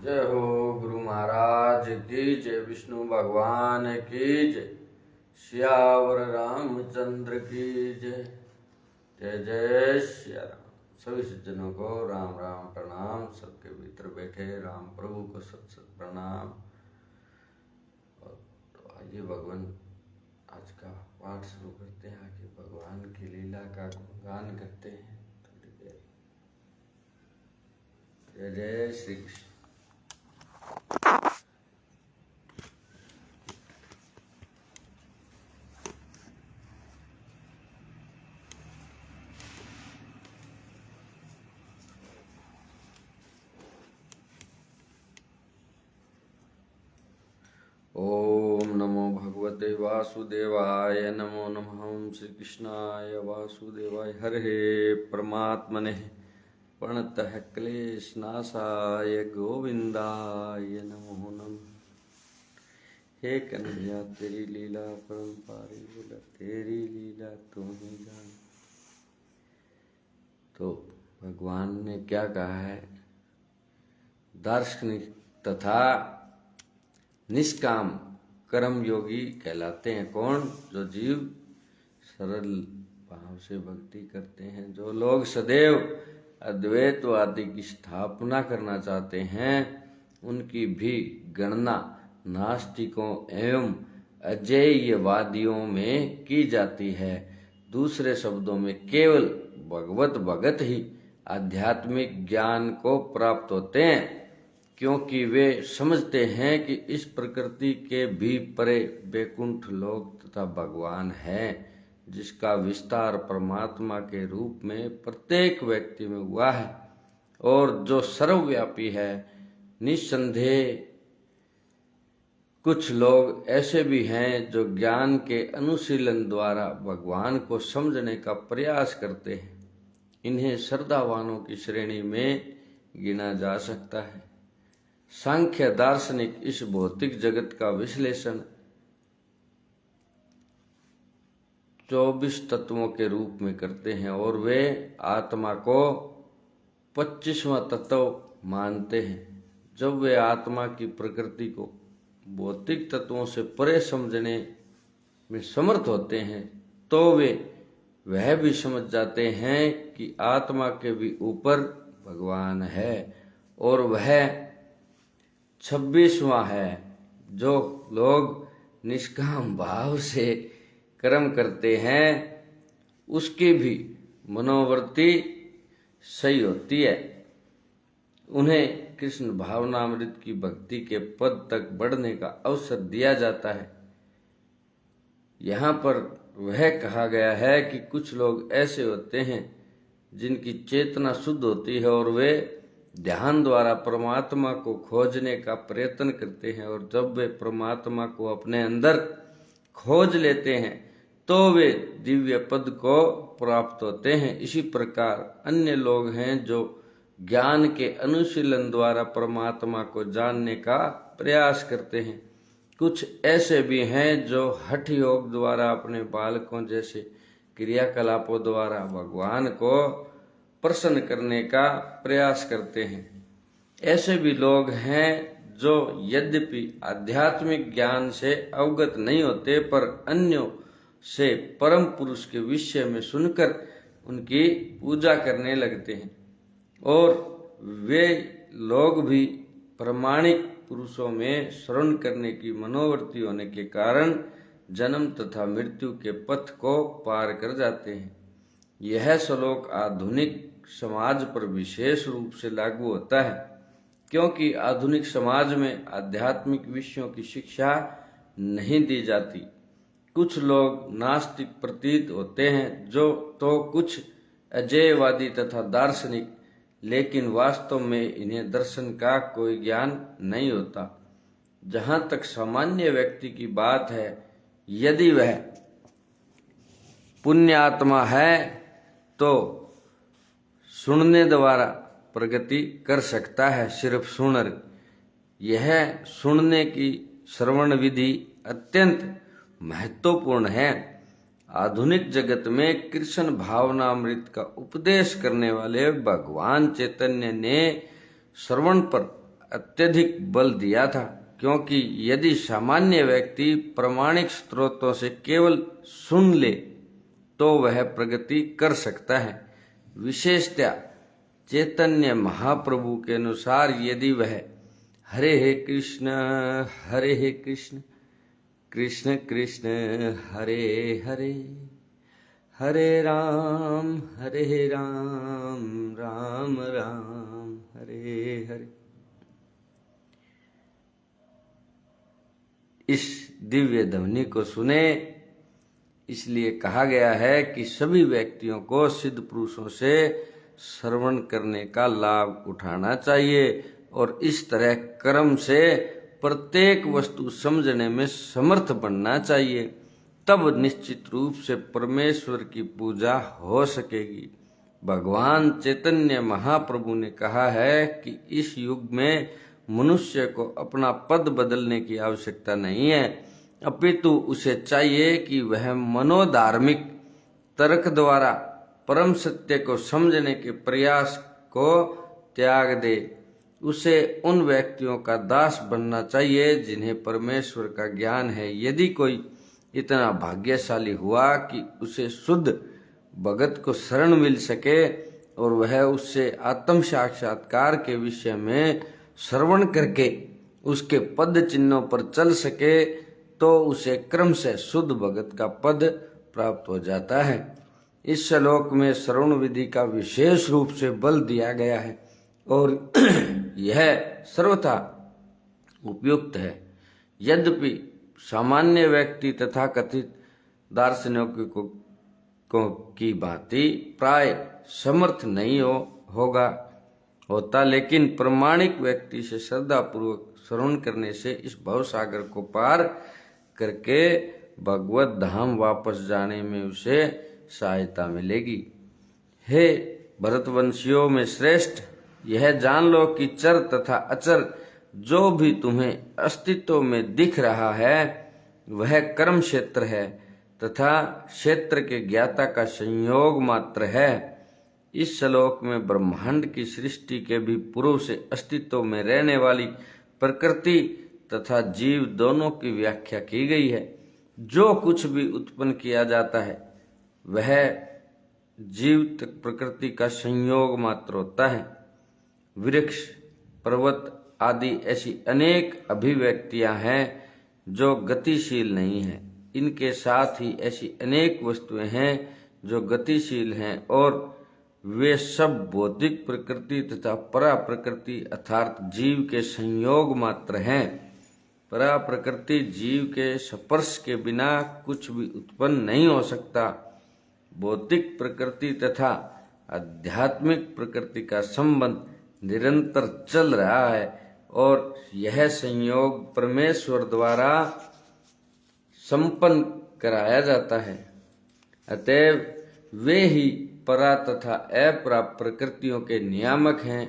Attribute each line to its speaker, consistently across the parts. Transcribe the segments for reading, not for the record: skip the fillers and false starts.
Speaker 1: जय हो गुरु महाराज की जय, विष्णु भगवान की जय, सियावर रामचंद्र की जय। जय जय सिया राम। सभी सज्जनों को राम राम प्रणाम। सबके भीतर बैठे राम प्रभु को सत सत प्रणाम। और तो आइए भगवान आज का पाठ शुरू करते हैं। आगे भगवान की लीला का गुणगान करते हैं थोड़ी देर। जय जय श्री कृष्ण। ओम नमो भगवते वासुदेवाय। नमो नमः श्री कृष्णाय वासुदेवाय। हरे परमात्मने प्रणतः क्लेशनाशाय गोविंदाय नमो नमः। हे कन्हैया तेरी लीला परम्पारी बोला, तेरी लीला तू ही जान। तो भगवान ने क्या कहा है? दार्शनिक तथा निष्काम कर्म योगी कहलाते हैं कौन? जो जीव सरल भाव से भक्ति करते हैं। जो लोग सदैव अद्वैतवादी की स्थापना करना चाहते हैं, उनकी भी गणना नास्तिकों एवं अजेयवादियों में की जाती है। दूसरे शब्दों में केवल भगवत भगत ही आध्यात्मिक ज्ञान को प्राप्त होते हैं, क्योंकि वे समझते हैं कि इस प्रकृति के भी परे वैकुंठ लोक तथा भगवान है, जिसका विस्तार परमात्मा के रूप में प्रत्येक व्यक्ति में हुआ है और जो सर्वव्यापी है। निस्संदेह कुछ लोग ऐसे भी हैं जो ज्ञान के अनुशीलन द्वारा भगवान को समझने का प्रयास करते हैं। इन्हें श्रद्धावानों की श्रेणी में गिना जा सकता है। सांख्य दार्शनिक इस भौतिक जगत का विश्लेषण 24 तत्वों के रूप में करते हैं और वे आत्मा को 25वां तत्व मानते हैं। जब वे आत्मा की प्रकृति को भौतिक तत्वों से परे समझने में समर्थ होते हैं, तो वे वह भी समझ जाते हैं कि आत्मा के भी ऊपर भगवान है और वह 26वां है। जो लोग निष्काम भाव से कर्म करते हैं, उसकी भी मनोवृत्ति सही होती है। उन्हें कृष्ण भावनामृत की भक्ति के पद तक बढ़ने का अवसर दिया जाता है। यहाँ पर वह कहा गया है कि कुछ लोग ऐसे होते हैं जिनकी चेतना शुद्ध होती है और वे ध्यान द्वारा परमात्मा को खोजने का प्रयत्न करते हैं, और जब वे परमात्मा को अपने अंदर खोज लेते हैं तो वे दिव्य पद को प्राप्त होते हैं। इसी प्रकार अन्य लोग हैं जो ज्ञान के अनुशीलन द्वारा परमात्मा को जानने का प्रयास करते हैं। कुछ ऐसे भी हैं जो हठ योग द्वारा अपने बालकों जैसे क्रियाकलापों द्वारा भगवान को प्रसन्न करने का प्रयास करते हैं। ऐसे भी लोग हैं जो यद्यपि आध्यात्मिक ज्ञान से अवगत नहीं होते, पर अन्यों से परम पुरुष के विषय में सुनकर उनकी पूजा करने लगते हैं। और वे लोग भी प्रामाणिक पुरुषों में शरण करने की मनोवृत्ति होने के कारण जन्म तथा मृत्यु के पथ को पार कर जाते हैं। यह श्लोक आधुनिक समाज पर विशेष रूप से लागू होता है, क्योंकि आधुनिक समाज में आध्यात्मिक विषयों की शिक्षा नहीं दी जाती। कुछ लोग नास्तिक प्रतीत होते हैं, जो तो कुछ अजेयवादी तथा दार्शनिक, लेकिन वास्तव में इन्हें दर्शन का कोई ज्ञान नहीं होता। जहां तक सामान्य व्यक्ति की बात है, यदि वह पुण्यात्मा है तो सुनने द्वारा प्रगति कर सकता है। सिर्फ सुनर, यह सुनने की श्रवण विधि अत्यंत महत्वपूर्ण है। आधुनिक जगत में कृष्ण भावनामृत का उपदेश करने वाले भगवान चैतन्य ने श्रवण पर अत्यधिक बल दिया था, क्योंकि यदि सामान्य व्यक्ति प्रामाणिक स्रोतों से केवल सुन ले तो वह प्रगति कर सकता है। विशेषतः चैतन्य महाप्रभु के अनुसार यदि वह हरे कृष्ण कृष्ण कृष्ण हरे हरे हरे राम राम राम हरे हरे इस दिव्य ध्वनि को सुने, इसलिए कहा गया है कि सभी व्यक्तियों को सिद्ध पुरुषों से श्रवण करने का लाभ उठाना चाहिए और इस तरह कर्म से प्रत्येक वस्तु समझने में समर्थ बनना चाहिए। तब निश्चित रूप से परमेश्वर की पूजा हो सकेगी। भगवान चैतन्य महाप्रभु ने कहा है कि इस युग में मनुष्य को अपना पद बदलने की आवश्यकता नहीं है, अपितु उसे चाहिए कि वह मनोधार्मिक तर्क द्वारा परम सत्य को समझने के प्रयास को त्याग दे। उसे उन व्यक्तियों का दास बनना चाहिए जिन्हें परमेश्वर का ज्ञान है। यदि कोई इतना भाग्यशाली हुआ कि उसे शुद्ध भगत को शरण मिल सके और वह उससे आत्म साक्षात्कार के विषय में श्रवण करके उसके पद चिन्हों पर चल सके, तो उसे क्रम से शुद्ध भगत का पद प्राप्त हो जाता है। इस श्लोक में श्रवण विधि का विशेष रूप से बल दिया गया है और यह सर्वथा उपयुक्त है। यद्यपि सामान्य व्यक्ति तथा कथित दार्शनिकों की भांति प्राय समर्थ नहीं होता, लेकिन प्रामाणिक व्यक्ति से श्रद्धा पूर्वक श्रवण करने से इस भवसागर को पार करके भगवत धाम वापस जाने में उसे सहायता मिलेगी। हे भरतवंशियों में श्रेष्ठ, यह जान लो कि चर तथा अचर जो भी तुम्हें अस्तित्व में दिख रहा है वह कर्म क्षेत्र है तथा क्षेत्र के ज्ञाता का संयोग मात्र है। इस श्लोक में ब्रह्मांड की सृष्टि के भी पूर्व से अस्तित्व में रहने वाली प्रकृति तथा जीव दोनों की व्याख्या की गई है। जो कुछ भी उत्पन्न किया जाता है वह जीवित प्रकृति का संयोग मात्र होता है। वृक्ष, पर्वत आदि ऐसी अनेक अभिव्यक्तियां हैं जो गतिशील नहीं हैं। इनके साथ ही ऐसी अनेक वस्तुएं हैं जो गतिशील हैं और वे सब भौतिक प्रकृति तथा परा प्रकृति अर्थात जीव के संयोग मात्र हैं। परा प्रकृति जीव के स्पर्श के बिना कुछ भी उत्पन्न नहीं हो सकता। भौतिक प्रकृति तथा आध्यात्मिक प्रकृति का संबंध निरंतर चल रहा है और यह संयोग परमेश्वर द्वारा संपन्न कराया जाता है। अतएव वे ही परा तथा अपरा प्रकृतियों के नियामक हैं।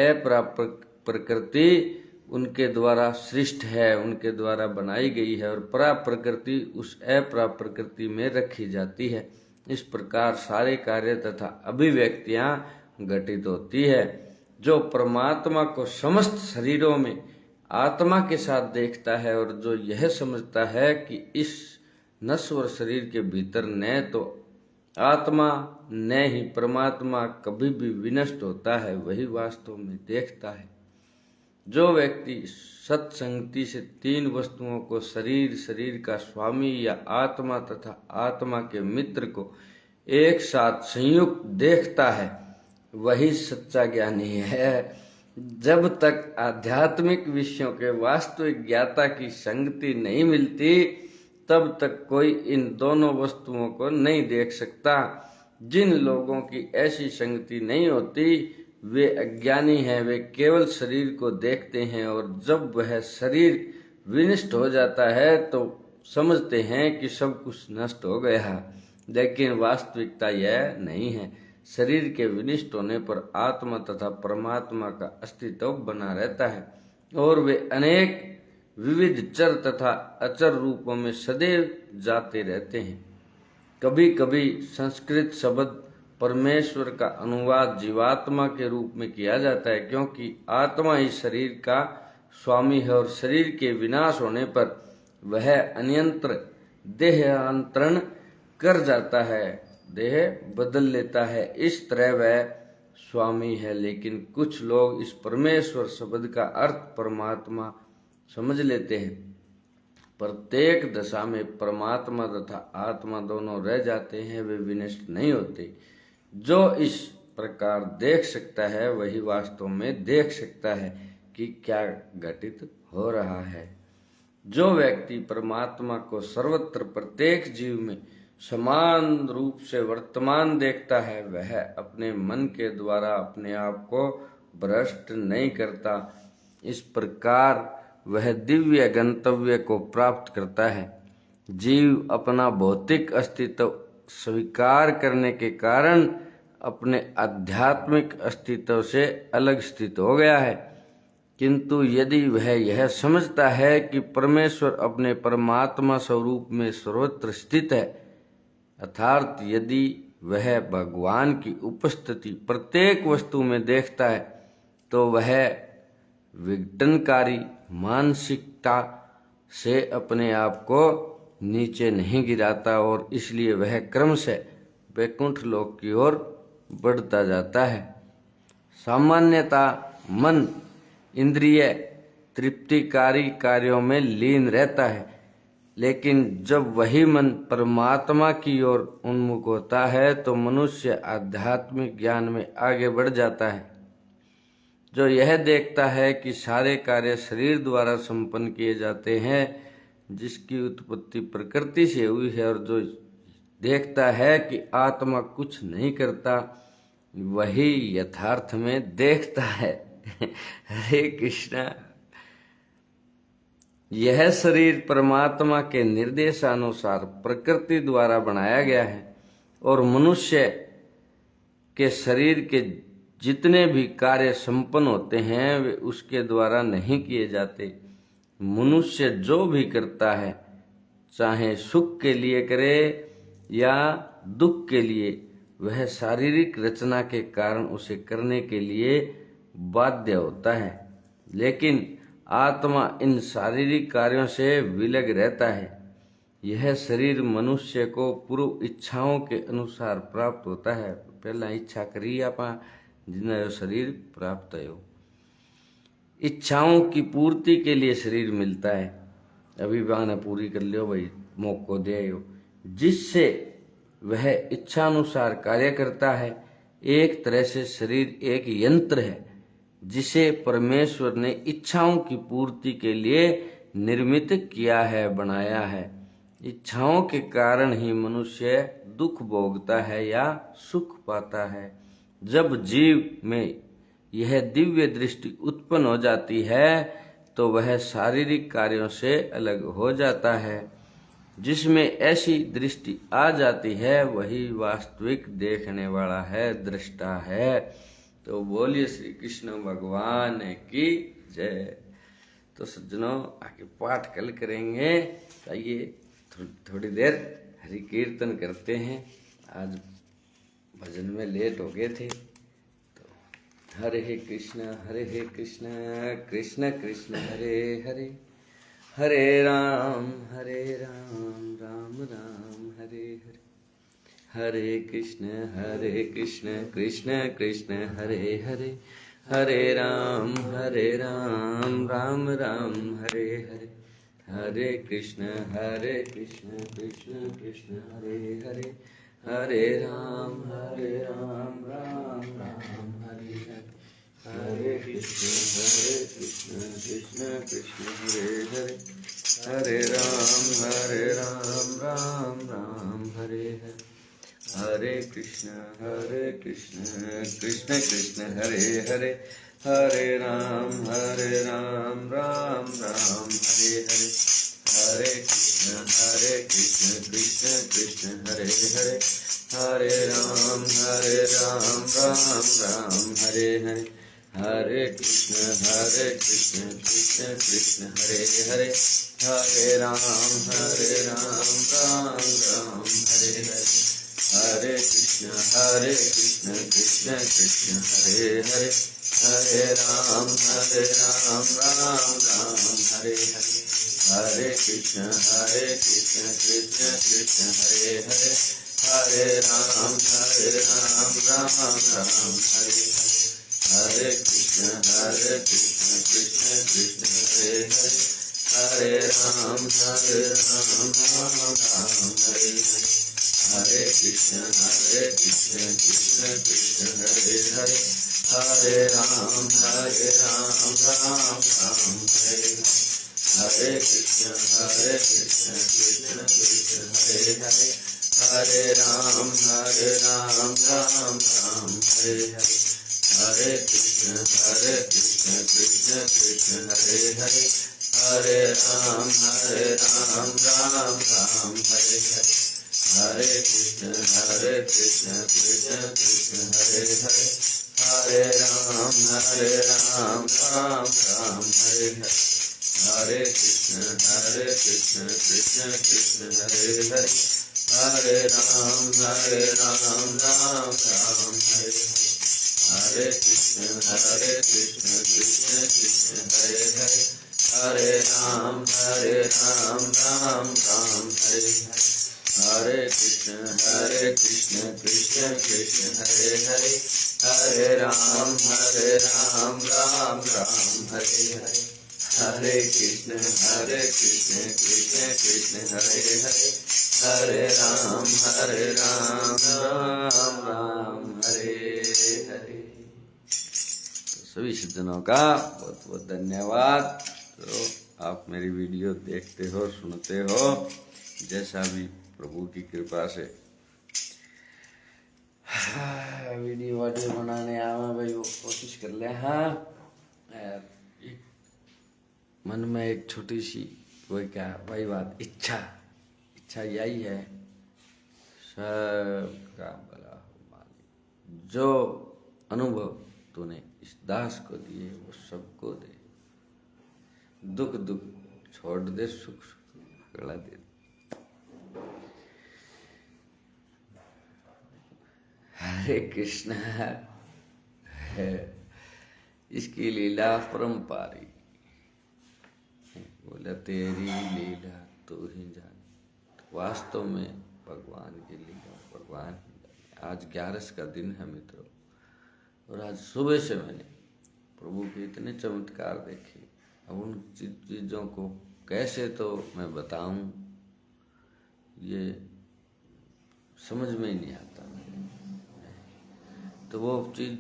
Speaker 1: अपरा प्रकृति उनके द्वारा सृष्ट है, उनके द्वारा बनाई गई है और परा प्रकृति उस अपरा प्रकृति में रखी जाती है। इस प्रकार सारे कार्य तथा अभिव्यक्तियां घटित होती है। जो परमात्मा को समस्त शरीरों में आत्मा के साथ देखता है और जो यह समझता है कि इस नश्वर शरीर के भीतर न तो आत्मा न ही परमात्मा कभी भी विनष्ट होता है, वही वास्तव में देखता है। जो व्यक्ति सत्संगति से तीन वस्तुओं को शरीर, शरीर का स्वामी या आत्मा तथा आत्मा के मित्र को एक साथ संयुक्त देखता है वही सच्चा ज्ञानी है। जब तक आध्यात्मिक विषयों के वास्तविक ज्ञाता की संगति नहीं मिलती तब तक कोई इन दोनों वस्तुओं को नहीं देख सकता। जिन लोगों की ऐसी संगति नहीं होती वे अज्ञानी हैं। वे केवल शरीर को देखते हैं और जब वह शरीर विनष्ट हो जाता है तो समझते हैं कि सब कुछ नष्ट हो गया, लेकिन वास्तविकता यह नहीं है। शरीर के विनष्ट होने पर आत्मा तथा परमात्मा का अस्तित्व बना रहता है और वे अनेक विविध चर तथा अचर रूपों में सदैव जाते रहते हैं। कभी कभी संस्कृत शब्द परमेश्वर का अनुवाद जीवात्मा के रूप में किया जाता है, क्योंकि आत्मा ही शरीर का स्वामी है और शरीर के विनाश होने पर वह अन्यंत्र देहांतरण कर जाता है, देह बदल लेता है। इस तरह वह स्वामी है। लेकिन कुछ लोग इस परमेश्वर शब्द का अर्थ परमात्मा समझ लेते हैं। प्रत्येक दशा में परमात्मा तथा आत्मा दोनों रह जाते हैं, वे विनष्ट नहीं होते। जो इस प्रकार देख सकता है वही वास्तव में देख सकता है कि क्या घटित हो रहा है। जो व्यक्ति परमात्मा को सर्वत्र प्रत्येक जीव में समान रूप से वर्तमान देखता है, वह अपने मन के द्वारा अपने आप को भ्रष्ट नहीं करता। इस प्रकार वह दिव्य गंतव्य को प्राप्त करता है। जीव अपना भौतिक अस्तित्व स्वीकार करने के कारण अपने आध्यात्मिक अस्तित्व से अलग स्थित हो गया है, किंतु यदि वह यह समझता है कि परमेश्वर अपने परमात्मा स्वरूप में सर्वत्र स्थित है, अर्थात यदि वह भगवान की उपस्थिति प्रत्येक वस्तु में देखता है, तो वह विघटनकारी मानसिकता से अपने आप को नीचे नहीं गिराता और इसलिए वह क्रमशः वैकुंठ लोक की ओर बढ़ता जाता है। सामान्यतः मन इंद्रिय तृप्तिकारी कार्यों में लीन रहता है, लेकिन जब वही मन परमात्मा की ओर उन्मुख होता है तो मनुष्य आध्यात्मिक ज्ञान में आगे बढ़ जाता है, जो यह देखता है कि सारे कार्य शरीर द्वारा संपन्न किए जाते हैं, जिसकी उत्पत्ति प्रकृति से हुई है, और जो देखता है कि आत्मा कुछ नहीं करता, वही यथार्थ में देखता है। हरे कृष्णा। यह शरीर परमात्मा के निर्देशानुसार प्रकृति द्वारा बनाया गया है और मनुष्य के शरीर के जितने भी कार्य संपन्न होते हैं वे उसके द्वारा नहीं किए जाते। मनुष्य जो भी करता है, चाहे सुख के लिए करे या दुख के लिए, वह शारीरिक रचना के कारण उसे करने के लिए बाध्य होता है। लेकिन आत्मा इन शारीरिक कार्यों से विलग रहता है। यह शरीर मनुष्य को पूर्व इच्छाओं के अनुसार प्राप्त होता है। पहला इच्छा करी आप जिन्हें शरीर प्राप्त हो, इच्छाओं की पूर्ति के लिए शरीर मिलता है। अभी बहाना पूरी कर लियो भाई, मौको दे हो, जिससे वह इच्छानुसार कार्य करता है। एक तरह से शरीर एक यंत्र है जिसे परमेश्वर ने इच्छाओं की पूर्ति के लिए निर्मित किया है, बनाया है। इच्छाओं के कारण ही मनुष्य दुख भोगता है या सुख पाता है। जब जीव में यह दिव्य दृष्टि उत्पन्न हो जाती है तो वह शारीरिक कार्यों से अलग हो जाता है। जिसमें ऐसी दृष्टि आ जाती है वही वास्तविक देखने वाला है, दृष्टा है। तो बोलिए श्री कृष्ण भगवान की जय। तो सज्जनों, आगे पाठ कल करेंगे। आइए थोड़ी देर हरि कीर्तन करते हैं। आज भजन में लेट हो गए थे। तो हरे कृष्ण कृष्ण कृष्ण हरे हरे, हरे राम राम राम हरे हरे, हरे कृष्ण कृष्ण कृष्ण हरे हरे, हरे राम राम राम हरे हरे, हरे कृष्ण कृष्ण कृष्ण हरे हरे, हरे राम राम राम हरे हरे, हरे कृष्ण कृष्ण कृष्ण हरे हरे, हरे राम राम हरे हरे, हरे कृष्ण कृष्ण कृष्ण हरे हरे, हरे राम राम राम हरे हरे, हरे कृष्ण कृष्ण कृष्ण हरे हरे, हरे राम राम हरे हरे, हरे कृष्ण कृष्ण कृष्ण हरे हरे, हरे राम राम राम हरे हरे, हरे कृष्ण कृष्ण कृष्ण हरे हरे, हरे राम राम राम हरे हरे, हरे कृष्ण कृष्ण कृष्ण हरे हरे, हरे राम राम राम हरे हरे, हरे कृष्ण कृष्ण कृष्ण हरे हरे, हरे राम राम हरे हरे, हरे कृष्ण कृष्ण कृष्ण हरे हरे, हरे राम राम हरे हरे, हरे कृष्ण कृष्ण कृष्ण हरे हरे, हरे राम राम हरे हरे, हरे कृष्ण कृष्ण कृष्ण हरे हरे, हरे राम राम हरे हरे, हरे कृष्ण कृष्ण कृष्ण हरे हरे, हरे राम राम हरे हरे, हरे कृष्ण कृष्ण कृष्ण हरे हरे, हरे राम राम हरे हरे, हरे कृष्ण कृष्ण कृष्ण हरे हरे, हरे राम राम हरे हरे, हरे कृष्ण कृष्ण कृष्ण हरे हरे, हरे राम राम हरे हरे, हरे कृष्ण कृष्ण कृष्ण हरे हरे, हरे राम राम हरे हरे। तो सभी सज्जनों का बहुत बहुत धन्यवाद। तो आप मेरी वीडियो देखते हो, सुनते हो, जैसा भी प्रभु की कृपा से वीडियो बनाने आवा भाई, वो कोशिश कर ले। हाँ, मन में एक छोटी सी कोई क्या वही बात, इच्छा यही है, सबका भला हो मालिक। जो अनुभव तूने इस दास को दिए वो सबको दे, दुख छोड़ दे, सुख अगला दे। हरे कृष्ण है, इसकी लीला परम्पारी, बोला तेरी लीला तू ही जान। वास्तव में भगवान की लीला भगवान ही जाने। आज 11 का दिन है मित्रों, और आज सुबह से मैंने प्रभु के इतने चमत्कार देखे। अब उन चीज़ों को कैसे तो मैं बताऊं, ये समझ में ही नहीं आता। तो वो चीज़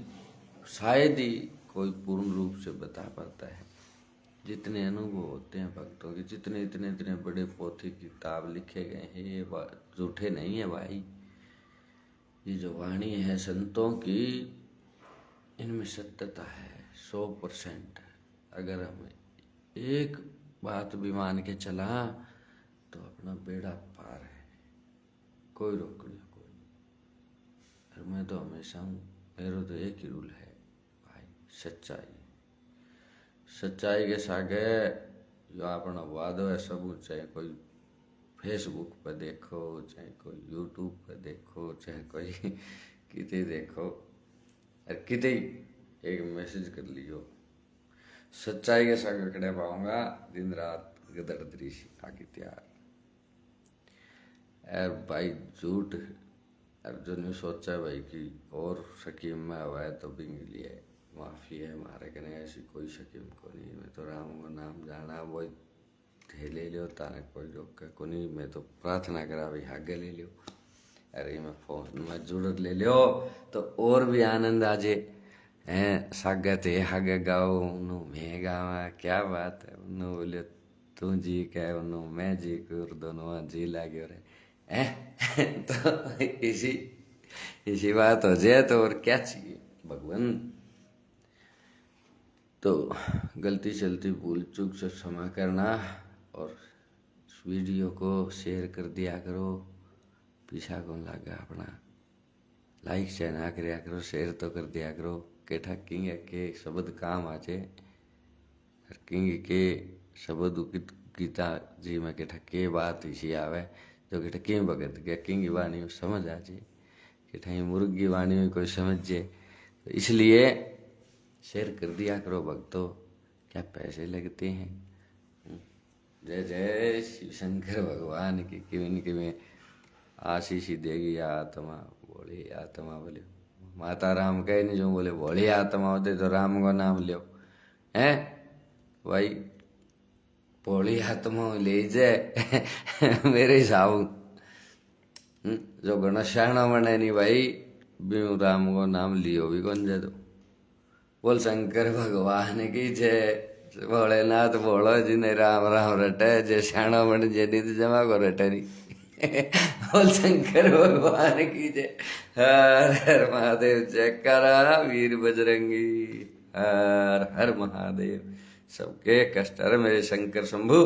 Speaker 1: शायद ही कोई पूर्ण रूप से बता पाता है। जितने अनुभव होते हैं भक्तों के, जितने इतने बड़े पोथी किताब लिखे गए हैं, ये झूठे नहीं है भाई। ये जो वाणी है संतों की, इनमें सत्यता है 100%। अगर हमें एक बात भी मान के चला तो अपना बेड़ा पार है, कोई रोक नहीं, कोई। और मैं तो हमेशा हूँ, मेरा तो एक ही रूल है भाई, सच्चाई के सागे जो अपना वादो है सब, चाहे कोई फेसबुक पर देखो, चाहे कोई यूट्यूब पर देखो, चाहे कोई किते देखो, और किते एक मैसेज कर लियो, सच्चाई के साथ खड़े पाऊंगा दिन रात गदड़दरी आगे तैयार। यार भाई झूठ अर्जुन ने सोचा भाई कि और शकीम में हुआ है तो भी लिए माफ़ी है हमारे कने, ऐसी कोई शकीम को नहीं। मैं तो राम को नाम जाना, वो ले लियो ताने कोई रोक को नहीं। मैं तो प्रार्थना करा भाई आगे ले लियो, अरे मैं फोन में जुड़त ले लियो तो और भी आनंद आ जाए हैं। सागे थे आगे गाओ, उन्हों मैं गावा, क्या बात है। उन्हों बोले तू जी कह, उन्हों मैं जी कर, दोनों जी लागे रहे हैं। तो इसी बात हो जाए तो और क्या चाहिए भगवान। तो गलती चलती भूल चूक से क्षमा करना, और इस वीडियो को शेयर कर दिया करो। पीछा कौन लगा अपना, लाइक से ना कराया करो, शेयर तो कर दिया करो। के किंग के शब्द काम आ जाए, किंग के शब्द गीता जी में के बात इसी आवे, जो कि ठकी भगत के की वाणी में समझ आ जाए कि ठही मुर्गी वाणी में कोई समझ जाए। तो इसलिए शेयर कर दिया करो भक्तों, क्या पैसे लगते हैं। जय जय शिव शंकर भगवान की किमें आशीष ही देगी आत्मा, बोली आत्मा बोले माता राम कहे नहीं जो बोले भोली आत्मा होते तो राम को नाम लो है भाई, भोली आत्मा ले जाए मेरे हिसाब जो घना श्याणा बने नहीं भाई बिनु राम को नाम लियो भी कौन जाए। तो बोल शंकर भगवान की जय, भोलेनाथ बोलो जिन्हें राम राम रटे, जय श्याणा बन जय निध जमा को रटे नहीं बोल शंकर भगवान की जय। हर हर महादेव, जय करा वीर बजरंगी, हर हर महादेव। सबके कष्ट हर मेरे शंकर शंभु।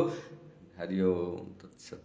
Speaker 1: हरिओम तत्सत।